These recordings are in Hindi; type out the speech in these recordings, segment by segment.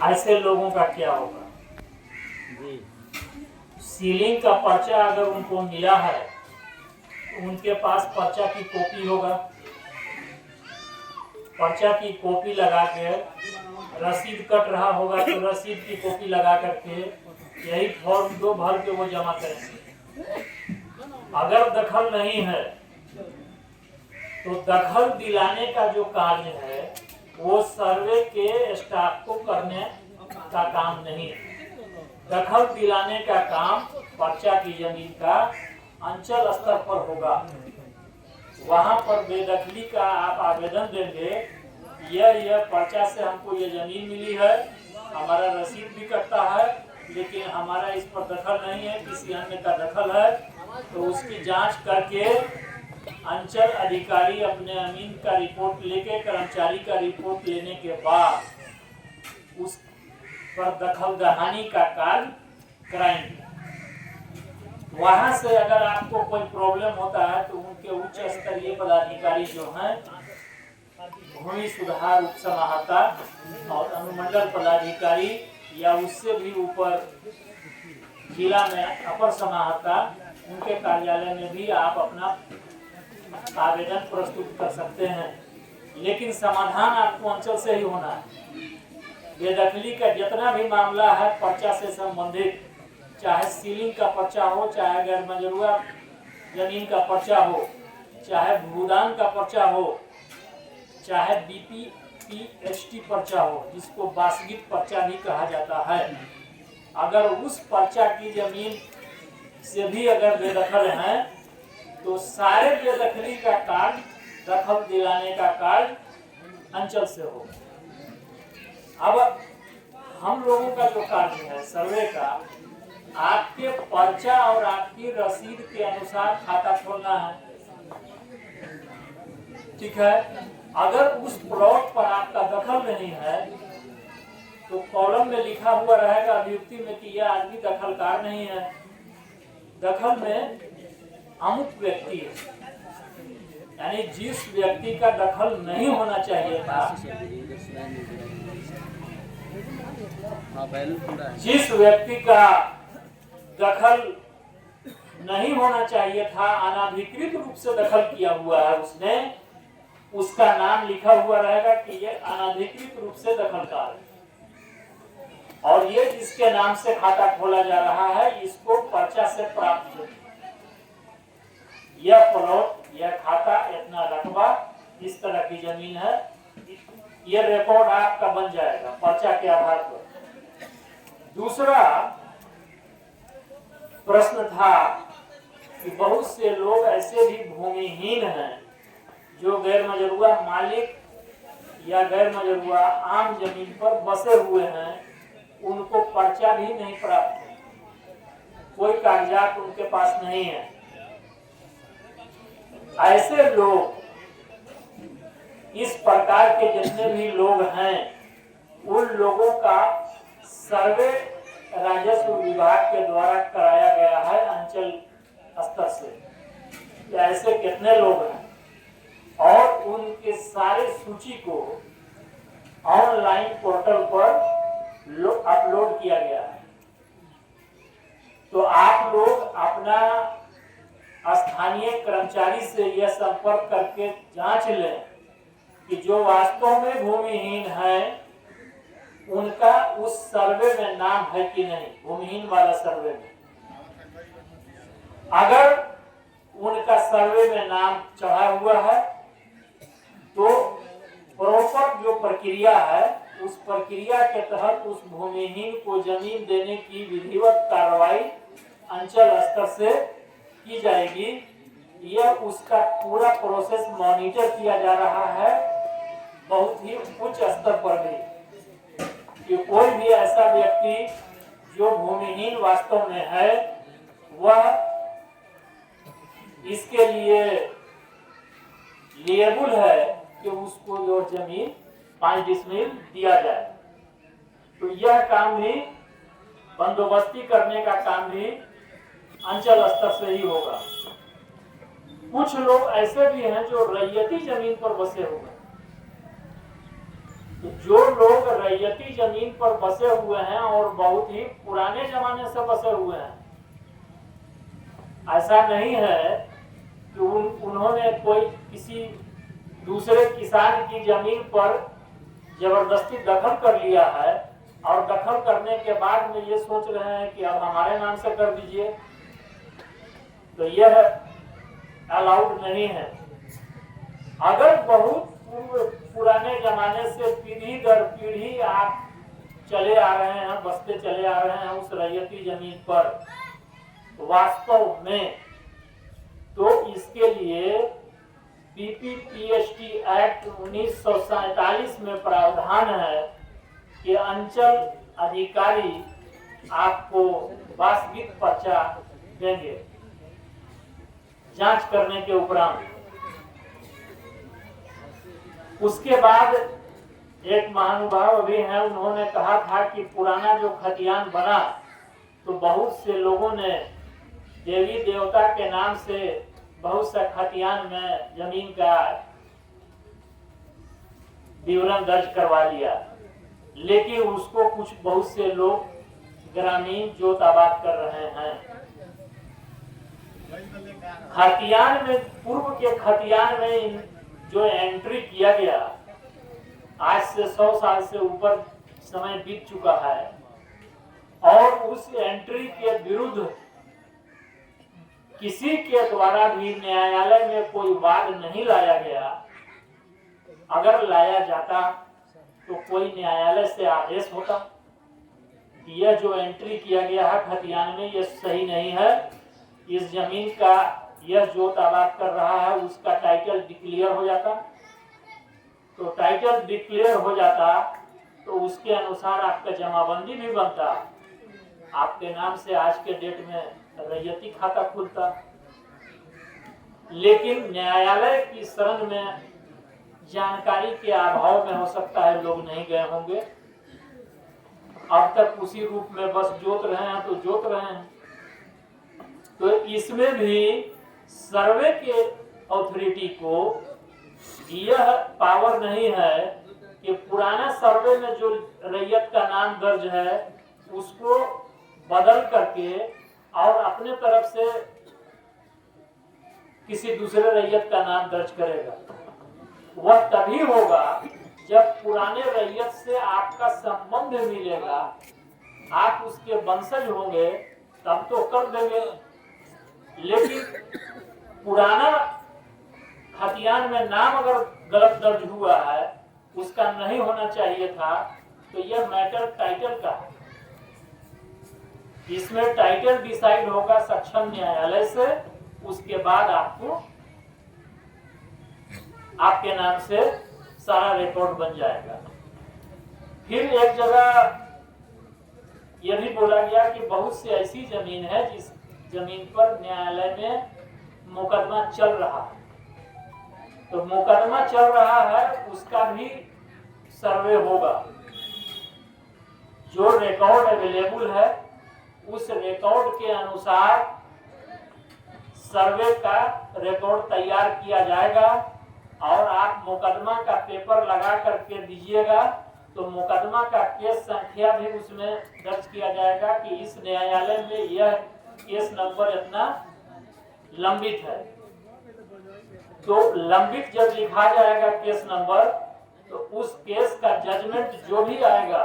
ऐसे लोगों का क्या होगा जी? सीलिंग का पर्चा अगर उनको मिला है तो उनके पास पर्चा की कॉपी होगा, पर्चा की कॉपी लगा के रसीद कट रहा होगा तो रसीद की कॉपी लगा करके यही फॉर्म 2 भर के वो जमा करेंगे। अगर दखल नहीं है तो दखल दिलाने का जो कार्य है वो सर्वे के स्टाफ को करने का काम नहीं है। दखल दिलाने का काम पर्चा की जमीन का अंचल स्तर पर होगा। वहां पर बेदखली का आप आवेदन देंगे, यह पर्चा से हमको ये जमीन मिली है, हमारा रसीद भी कटता है, लेकिन हमारा इस पर दखल नहीं है, किसी अन्य का दखल है, तो उसकी जांच करके अंचल अधिकारी अपने अमीन का रिपोर्ट लेके कर्मचारी का रिपोर्ट लेने के बाद उस पर दखल दहानी का कार्य कराएंगे। वहां से अगर आपको कोई प्रॉब्लम होता है तो उनके उच्च स्तरीय पदाधिकारी जो हैं, भूमि सुधार उप समाहर्ता और अनुमंडल पदाधिकारी या उससे भी ऊपर जिला में अपर समाहर्ता, उनके कार्यालय में भी आप अपना आवेदन प्रस्तुत कर सकते हैं। लेकिन समाधान आपको अंचल से ही होना है। बेदखली का जितना भी मामला है पर्चा से संबंधित, चाहे सीलिंग का पर्चा हो, चाहे गैर मंजूरा जमीन का पर्चा हो, चाहे भूदान का पर्चा हो, चाहे BPPHT पर्चा हो, जिसको बासगित पर्चा भी कहा जाता है, अगर उस पर्चा की जमीन से भी अगर बेदखल है तो सारे बेदखली का कार्य, दखल दिलाने का कार्य अंचल से होगा। अब हम लोगों का जो कार्य है सर्वे का, आपके पर्चा और आपकी रसीद के अनुसार खाता खोलना है, ठीक है। अगर उस प्लॉट पर आपका दखल नहीं है तो कॉलम में लिखा हुआ रहेगा अभियुक्ति में कि यह आदमी दखलकार नहीं है। दखल में अमुक व्यक्ति है, यानी जिस व्यक्ति का दखल नहीं होना चाहिए था, जिस व्यक्ति का दखल नहीं होना चाहिए था, अनाधिकृत रूप से दखल किया हुआ है उसने, उसका नाम लिखा हुआ रहेगा कि ये अनाधिकृत रूप से दखलकार है, और ये जिसके नाम से खाता खोला जा रहा है इसको पर्चा से प्राप्त हो, यह प्लॉट, यह खाता, इतना रकबा, इस तरह की जमीन है, यह रिकॉर्ड आपका बन जाएगा पर्चा के आधार पर। दूसरा प्रश्न था कि बहुत से लोग ऐसे भी भूमिहीन हैं जो गैर मजरूआ मालिक या गैर मजरूआ आम जमीन पर बसे हुए हैं, उनको पर्चा भी नहीं प्राप्त है, कोई कागजात उनके पास नहीं है। ऐसे लोग, इस प्रकार के जितने भी लोग हैं, उन लोगों का सर्वे राजस्व विभाग के द्वारा कराया गया है अंचल स्तर से। ऐसे कितने लोग हैं और उनके सारे सूची को ऑनलाइन पोर्टल पर अपलोड किया गया है। तो आप लोग अपना स्थानीय कर्मचारी से यह संपर्क करके जांच लें कि जो वास्तव में भूमिहीन है उनका उस सर्वे में नाम है कि नहीं, भूमिहीन वाला सर्वे में। अगर उनका सर्वे में नाम चढ़ा हुआ है तो प्रॉपर जो प्रक्रिया है उस प्रक्रिया के तहत उस भूमिहीन को जमीन देने की विधिवत कार्रवाई अंचल स्तर से की जाएगी। यह उसका पूरा प्रोसेस मॉनिटर किया जा रहा है बहुत ही उच्च स्तर पर भी, कि कोई भी ऐसा व्यक्ति जो भूमिहीन वास्तव में है वह इसके लिए लिएबल है कि उसको जो जमीन 5 डिसमिल दिया जाए। तो यह काम भी, बंदोबस्ती करने का काम भी अंचल स्तर से ही होगा। कुछ लोग ऐसे भी हैं जो रैयती जमीन पर बसे हुए हैं, तो जो लोग रैयती जमीन पर बसे हुए हैं और बहुत ही पुराने जमाने से बसे हुए हैं, ऐसा नहीं है कि उन्होंने कोई किसी दूसरे किसान की जमीन पर जबरदस्ती दखल कर लिया है और दखल करने के बाद में ये सोच रहे हैं कि अब हमारे नाम से कर दीजिए, तो यह अलाउड नहीं है। अगर बहुत पुराने जमाने से पीढ़ी दर पीढ़ी आप चले आ रहे हैं, बसते चले आ रहे हैं उस रैयती जमीन पर वास्तव में, तो इसके लिए पीपीपीएसटी एक्ट 1947 में प्रावधान है कि अंचल अधिकारी आपको वास्तविक पर्चा देंगे जांच करने के उपरांत। उसके बाद एक महानुभाव भी हैं, उन्होंने कहा था कि पुराना जो खतियान बना तो बहुत से लोगों ने देवी देवता के नाम से बहुत सा खतियान में जमीन का विवरण दर्ज करवा लिया, लेकिन उसको कुछ बहुत से लोग ग्रामीण जोताबाद कर रहे हैं। खतियान में, पूर्व के खतियान में जो एंट्री किया गया, आज से 100 साल से ऊपर समय बीत चुका है, और उस एंट्री के विरुद्ध किसी के द्वारा भी न्यायालय में कोई वाद नहीं लाया गया। अगर लाया जाता तो कोई न्यायालय से आदेश होता कि यह जो एंट्री किया गया है खतियान में यह सही नहीं है, इस जमीन का यह जो आबाद कर रहा है उसका टाइटल डिक्लेयर हो जाता। तो टाइटल डिक्लेयर हो जाता तो उसके अनुसार आपका जमाबंदी भी बनता, आपके नाम से आज के डेट में रैयती खाता खुलता। लेकिन न्यायालय की शरण में जानकारी के अभाव में हो सकता है लोग नहीं गए होंगे, अब तक उसी रूप में बस जोत रहे हैं तो जोत रहे हैं। तो इसमें भी सर्वे के अथॉरिटी को यह पावर नहीं है कि पुराना सर्वे में जो रैयत का नाम दर्ज है उसको बदल करके और अपने तरफ से किसी दूसरे रैयत का नाम दर्ज करेगा। वह तभी होगा जब पुराने रैयत से आपका संबंध मिलेगा, आप उसके वंशज होंगे तब तो कर देंगे। लेकिन पुराना खतियान में नाम अगर गलत दर्ज हुआ है, उसका नहीं होना चाहिए था, तो यह मैटर टाइटल का है। इसमें टाइटल डिसाइड होगा सक्षम न्यायालय से, उसके बाद आपको आपके नाम से सारा रिकॉर्ड बन जाएगा। फिर एक जगह यह भी बोला गया कि बहुत सी ऐसी जमीन है जिस जमीन पर न्यायालय में मुकदमा चल रहा है, तो मुकदमा चल रहा है उसका भी सर्वे होगा। जो रिकॉर्ड अवेलेबल है उस रिकॉर्ड के अनुसार सर्वे का रिकॉर्ड तैयार किया जाएगा और आप मुकदमा का पेपर लगा करके दीजिएगा, तो मुकदमा का केस संख्या भी उसमें दर्ज किया जाएगा कि इस न्यायालय में यह केस नंबर इतना लंबित है। तो लंबित जब लिखा जाएगा केस नंबर, तो उस केस का जजमेंट जो भी आएगा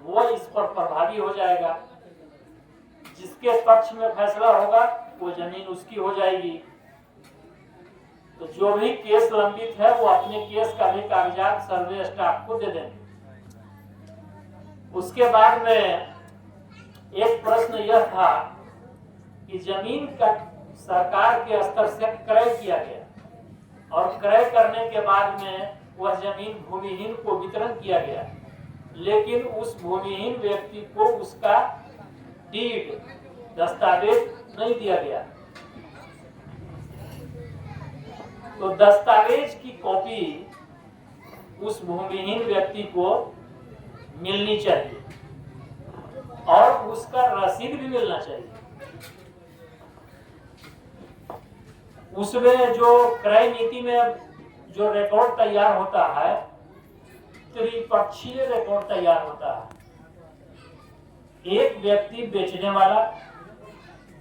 वो इस पर प्रभावी हो जाएगा। जिसके पक्ष में फैसला होगा वो जमीन उसकी हो जाएगी। तो जो भी केस लंबित है वो अपने केस का भी कागजात सर्वे स्टाफ को दे देंगे। उसके बाद में एक प्रश्न यह था कि जमीन का सरकार के स्तर से क्रय किया गया और क्रय करने के बाद में वह जमीन भूमिहीन को वितरण किया गया, लेकिन उस भूमिहीन व्यक्ति को उसका डीड दस्तावेज नहीं दिया गया। तो दस्तावेज की कॉपी उस भूमिहीन व्यक्ति को मिलनी चाहिए और उसका रसीद भी मिलना चाहिए। उसमें जो क्रय नीति में जो रिकॉर्ड तैयार होता है, त्रिपक्षीय रिकॉर्ड तैयार होता है। एक व्यक्ति बेचने वाला,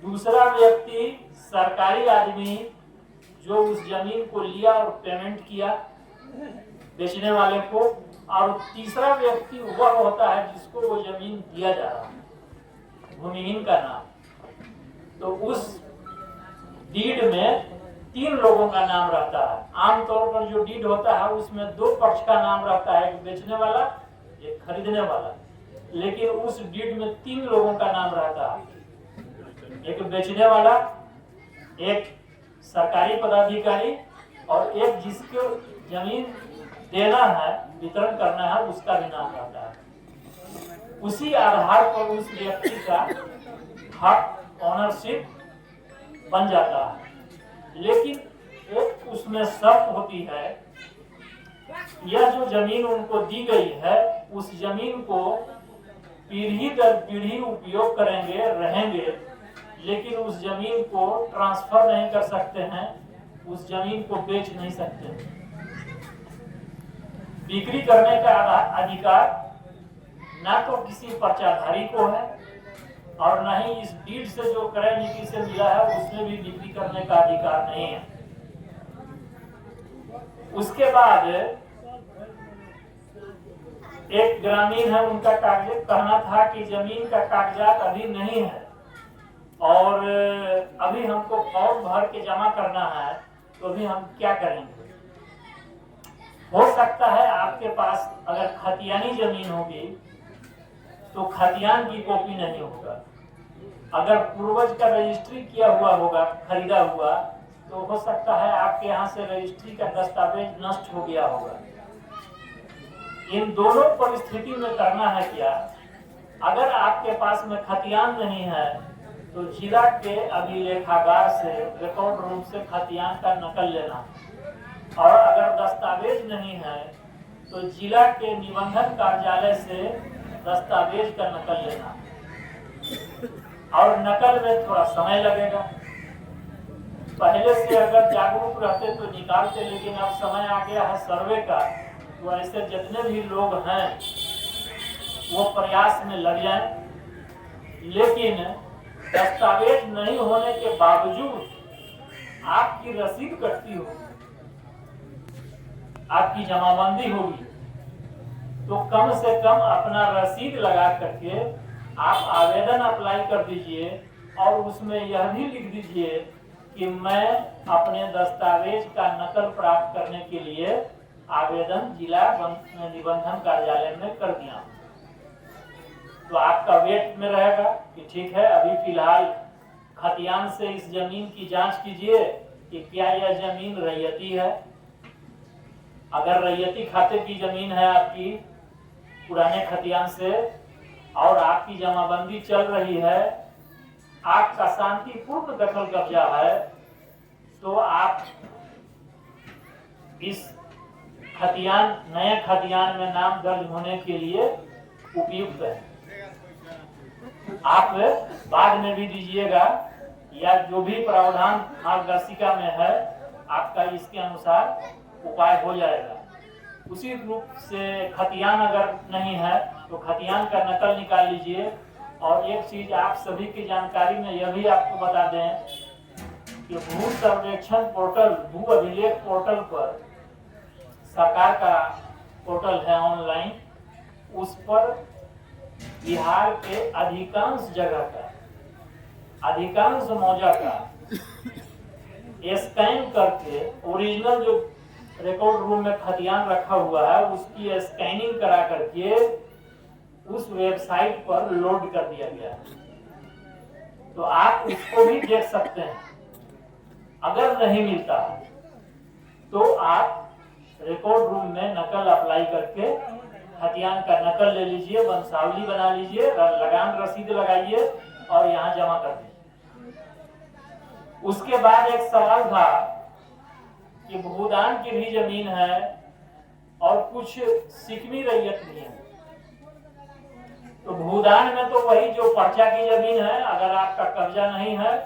दूसरा व्यक्ति सरकारी आदमी जो उस जमीन को लिया और पेमेंट किया बेचने वाले को, और तीसरा व्यक्ति वह होता है जिसको वो जमीन दिया जा रहा है, भूमिहीन का नाम। तो उस डीड में 3 लोगों का नाम रहता है। आमतौर पर जो डीड होता है उसमें 2 पक्ष का नाम रहता है, एक बेचने वाला एक खरीदने वाला, लेकिन उस डीड में 3 लोगों का नाम रहता है, एक बेचने वाला, एक सरकारी पदाधिकारी और एक जिसको जमीन देना है, वितरण करना है, उसका भी नाम रहता है। उसी आधार पर उस व्यक्ति का हक, ऑनरशिप बन जाता है। लेकिन एक उसमें शर्त होती है, यह जो जमीन उनको दी गई है उस जमीन को पीढ़ी दर पीढ़ी उपयोग करेंगे, रहेंगे, लेकिन उस जमीन को ट्रांसफर नहीं कर सकते हैं, उस जमीन को बेच नहीं सकते। बिक्री करने का अधिकार ना तो किसी पर्चाधारी को है और न ही इस डीड से जो क्रय नीति से मिला है उसमें भी बिक्री करने का अधिकार नहीं है। उसके बाद एक ग्रामीण है, उनका कागज कहना था कि जमीन का कागजात अभी नहीं है और अभी हमको फॉर्म भर के जमा करना है, तो अभी हम क्या करेंगे। हो सकता है आपके पास अगर खतियानी जमीन होगी तो खतियान की कॉपी नहीं होगा, अगर पूर्वज का रजिस्ट्री किया हुआ होगा, खरीदा हुआ, तो हो सकता है आपके यहाँ से रजिस्ट्री का दस्तावेज नष्ट हो गया होगा। इन दोनों परिस्थिति में करना है क्या, अगर आपके पास में खतियान नहीं है तो जिला के अभिलेखागार से, रिकॉर्ड रूम से खतियान का नकल लेना, और अगर दस्तावेज नहीं है तो जिला के निबंधन कार्यालय से दस्तावेज का नकल लेना, और नकल में थोड़ा समय लगेगा। पहले से अगर जागरूक रहते तो निकालते, लेकिन अब समय आ गया है सर्वे का, तो ऐसे जितने भी लोग हैं वो प्रयास में लग जाएं। लेकिन दस्तावेज नहीं होने के बावजूद आपकी रसीद कटती होगी, आपकी जमाबंदी होगी, तो कम से कम अपना रसीद लगा करके आप आवेदन अप्लाई कर दीजिए और उसमें यह भी लिख दीजिए कि मैं अपने दस्तावेज का नकल प्राप्त करने के लिए आवेदन जिला निबंधन कार्यालय में कर दिया। तो आपका वेट में रहेगा कि ठीक है, अभी फिलहाल खतियान से इस जमीन की जांच कीजिए कि क्या यह जमीन रैयती है। अगर रैयती खाते की जमीन है आपकी पुराने खतियान से और आपकी जमाबंदी चल रही है, आपका शांतिपूर्ण दखल कब्जा है, तो आप इस खतियान, नए खतियान में नाम दर्ज होने के लिए उपयुक्त है। आप बाद में भी दीजिएगा या जो भी प्रावधान मार्गदर्शिका में है आपका इसके अनुसार उपाय हो जाएगा। उसी रूप से खतियान अगर नहीं है तो खतियान का नकल निकाल लीजिए। और एक चीज आप सभी की जानकारी में यह भी आपको बता दें कि भू सर्वेक्षण पोर्टल, भू अभिलेख पोर्टल पर, सरकार का पोर्टल है ऑनलाइन, उस पर बिहार के अधिकांश जगह का, अधिकांश मौजा का स्कैन करके ओरिजिनल जो रिकॉर्ड रूम में खतियान रखा हुआ है उसकी स्कैनिंग करा करके उस वेबसाइट पर लोड कर दिया गया है। तो आप उसको भी देख सकते हैं। अगर नहीं मिलता तो आप रिकॉर्ड रूम में नकल अप्लाई करके खतियान का नकल ले लीजिए, वंशावली बना लीजिए, लगान रसीद लगाइए और यहाँ जमा कर दीजिए। उसके बाद एक सवाल था कि भूदान की भी जमीन है और कुछ सिकमी रैयत भी है। तो भूदान में तो वही जो पर्चा की जमीन है, अगर आपका कब्जा नहीं है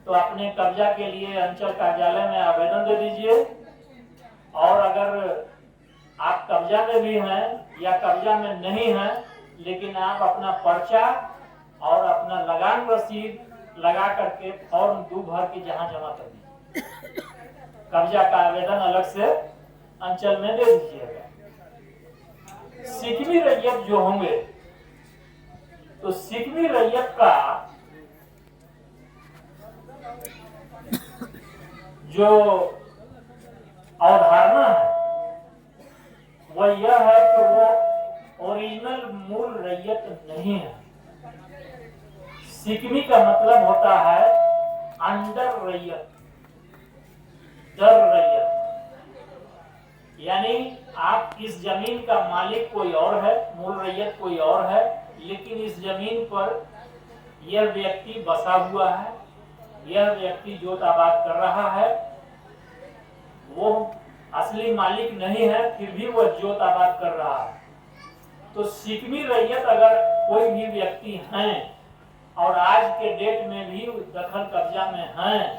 तो अपने कब्जा के लिए अंचल कार्यालय में आवेदन दे दीजिए। और अगर आपका कब्जा में भी हैं या कब्जा में नहीं हैं, लेकिन आप अपना पर्चा और अपना लगान रसीद लगा करके फॉर्म 2 भर के जहां जमा कर दीजिए। कब्जा का आवेदन अलग से अंचल में दे दीजिएगा। सिकमी रैयत जो होंगे, तो सिकमी रैयत का जो अवधारणा है वह यह है कि वो ओरिजिनल मूल रैयत नहीं है। सिकमी का मतलब होता है अंडर रैयत, दर रैयत, यानी आप इस जमीन का मालिक कोई और है, मूल रैयत कोई और है, लेकिन इस जमीन पर यह व्यक्ति बसा हुआ है, यह व्यक्ति जोत आबाद कर रहा है, वो असली मालिक नहीं है, फिर भी वह जोत आबाद कर रहा है। तो सिकमी रैयत अगर कोई भी व्यक्ति हैं और आज के डेट में भी दखल कब्जा में हैं,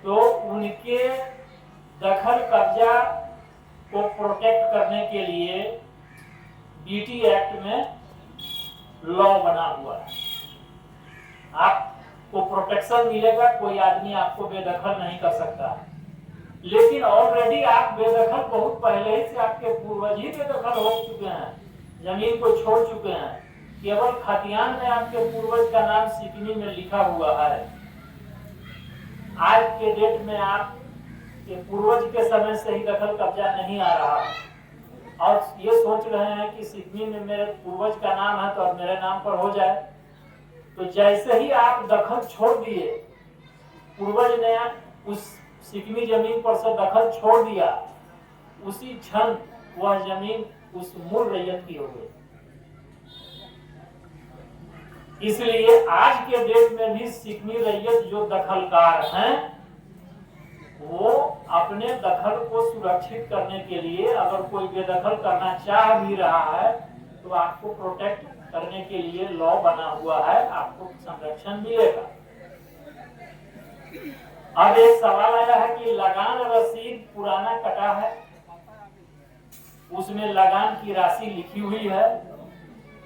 तो उनके दखल कब्जा को प्रोटेक्ट करने के लिए बीटी एक्ट में लॉ बना हुआ है। आपको प्रोटेक्शन मिलेगा, कोई आदमी आपको बेदखल नहीं कर सकता। लेकिन ऑलरेडी आप बेदखल बहुत पहले ही से, आपके पूर्वज ही बेदखल हो चुके हैं, जमीन को छोड़ चुके हैं। केवल खतियान में आपके पूर्वज का नाम सिकमी में लिखा हुआ है। आज के डेट में आप के पूर्वज के समय से ही दखल कब्जा नहीं आ रहा और ये सोच रहे हैं कि सिकमी में मेरे पूर्वज का नाम है तो अब मेरे नाम पर हो जाए। तो जैसे ही आप दखल छोड़ दिए, पूर्वज ने उस सिकमी जमीन पर से दखल छोड़ दिया, उसी क्षण वह जमीन उस मूल रैयत की हो गई। इसलिए आज के डेट में भी सिकमी रैयत जो दखलकार हैं, वो अपने दखल को सुरक्षित करने के लिए अगर कोई बेदखल करना चाह भी रहा है तो आपको प्रोटेक्ट करने के लिए लॉ बना हुआ है, आपको संरक्षण मिलेगा। अब एक सवाल आया है कि लगान रसीद पुराना कटा है, उसमें लगान की राशि लिखी हुई है,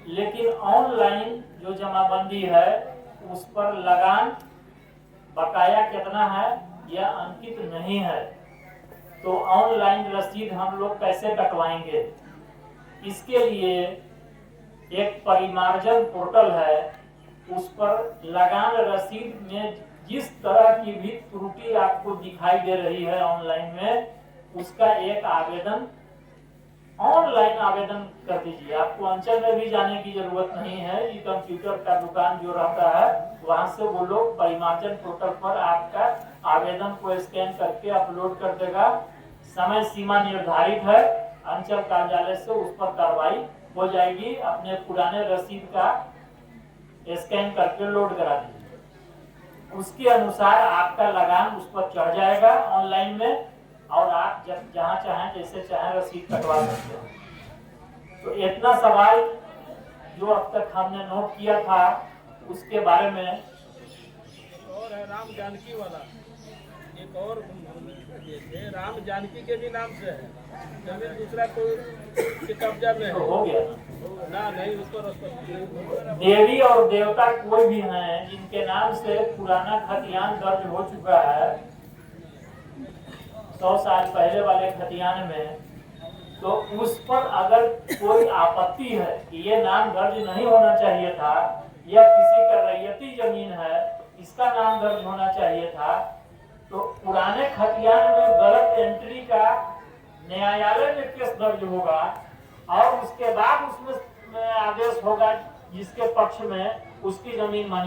लेकिन ऑनलाइन जो जमाबंदी है उस पर लगान बकाया कितना है यह अंकित नहीं है। तो ऑनलाइन रसीद हम लोग कैसे कटवाएंगे? इसके लिए एक परिमार्जन पोर्टल है, उस पर लगान रसीद में जिस तरह की भी त्रुटि आपको दिखाई दे रही है ऑनलाइन में, उसका एक आवेदन ऑनलाइन आवेदन कर दीजिए। आपको अंचल में भी जाने की जरूरत नहीं है। ये कंप्यूटर का दुकान जो रहता है वहां से वो लोग परिमार्जन पोर्टल पर आपका आवेदन को स्कैन करके अपलोड कर देगा। समय सीमा निर्धारित है, अंचल कार्यालय से उस पर कार्रवाई हो जाएगी। अपने पुराने रसीद का स्कैन करके लोड करा दीजिए, उसके अनुसार आपका लगान उस पर चढ़ जाएगा ऑनलाइन में, और आप जब जहां चाहें जैसे चाहें रसीद कटवा सकते हैं। तो इतना सवाल जो अब तक हमने नोट किया था उसके बारे में। और है राम जानकी वाला, एक और राम जानकी के भी नाम से है जमीन, दूसरा कोई के कब्जा में तो हो गया ना नहीं, उसको देवी और देवता कोई भी हैं जिनके नाम से पुराना खतियान दर्ज हो चुका है 100 साल पहले वाले खतियान में, तो उस पर अगर कोई आपत्ति है कि ये नाम दर्ज नहीं होना चाहिए था, या किसी का रैयती जमीन है इसका नाम दर्ज होना चाहिए था, तो पुराने खतियान में गलत एंट्री का न्यायालय में केस दर्ज होगा और उसके बाद उसमें आदेश होगा जिसके पक्ष में उसकी जमीन मानी